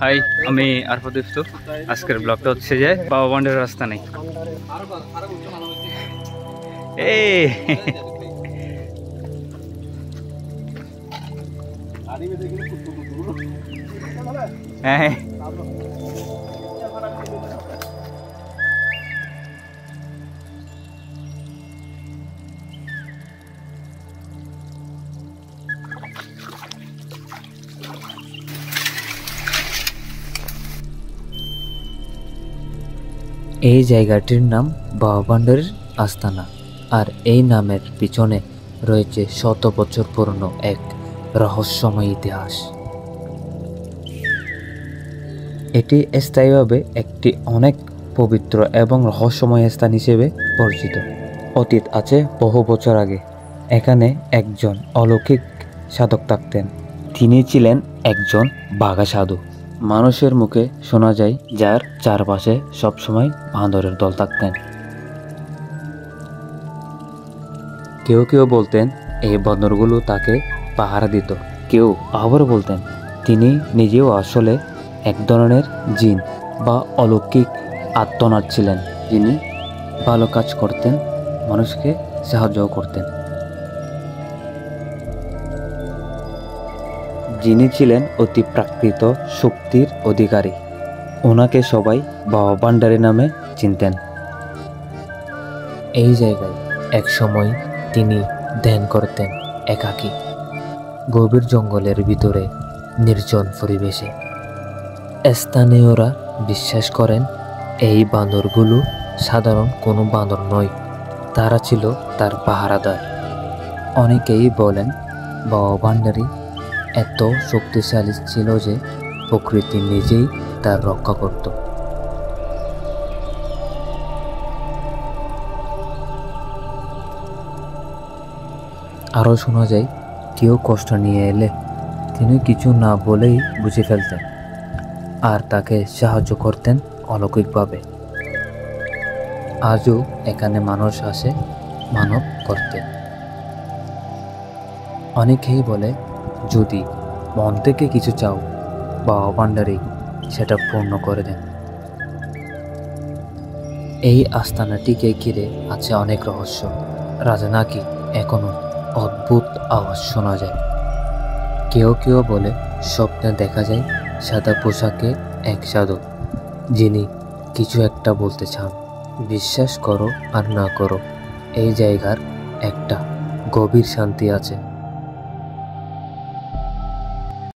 High, আমি আরফত ইফতু। আজকের ব্লগটা হচ্ছে যে বাবা বান্ডারের রাস্তা নেই। হ্যাঁ, এই জায়গাটির নাম বাবা বান্ডারের আস্তানা, আর এই নামের পিছনে রয়েছে শত বছর পুরনো এক রহস্যময় ইতিহাস। এটি স্থায়ীভাবে একটি অনেক পবিত্র এবং রহস্যময় স্থান হিসেবে পরিচিত। অতীত আছে বহু বছর আগে এখানে একজন অলৌকিক সাধক থাকতেন। তিনি ছিলেন একজন বাঘা সাধু। মানুষের মুখে শোনা যায় যার চারপাশে সবসময় বাঁদরের দল থাকতেন। কেউ কেউ বলতেন এই বাঁদরগুলো তাকে পাহারা দিত, কেউ আবার বলতেন তিনি নিজেও আসলে এক ধরনের জিন বা অলৌকিক আত্মনাথ ছিলেন, যিনি ভালো কাজ করতেন, মানুষকে সাহায্য করতেন। যিনি ছিলেন অতি প্রাকৃত শক্তির অধিকারী। ওনাকে সবাই বাবা ভান্ডারী নামে চিনতেন। এই জায়গায় এক সময় তিনি ধ্যান করতেন একাকী, গভীর জঙ্গলের ভিতরে নির্জন পরিবেশে। স্থানীয়রা বিশ্বাস করেন এই বাঁদরগুলো সাধারণ কোনো বাঁদর নয়, তারা ছিল তার পাহারাদার। অনেকেই বলেন বাবা ভান্ডারী এত শক্তিশালী ছিল যে প্রকৃতি নিজেই তার রক্ষা করত। আরও শোনা যায় কেউ কষ্ট নিয়ে এলে তিনি কিছু না বলেই বুঝে ফেলতেন আর তাকে সাহায্য করতেন অলৌকিকভাবে। আজও এখানে মানুষ আসে মানব করতে। অনেকেই বলে যদি মন থেকে কিছু চাও বাবা ভান্ডারী সেটা পূর্ণ করে দেন। এই আস্তানাটিকে ঘিরে আছে অনেক রহস্য। রাজা নাকি এখনো অদ্ভুত আওয়াজ শোনা যায়। কেউ কেউ বলে স্বপ্নে দেখা যায় সাদা পোশাকে এক সাধু, যিনি কিছু একটা বলতে চান। বিশ্বাস করো আর না করো, এই জায়গার একটা গভীর শান্তি আছে।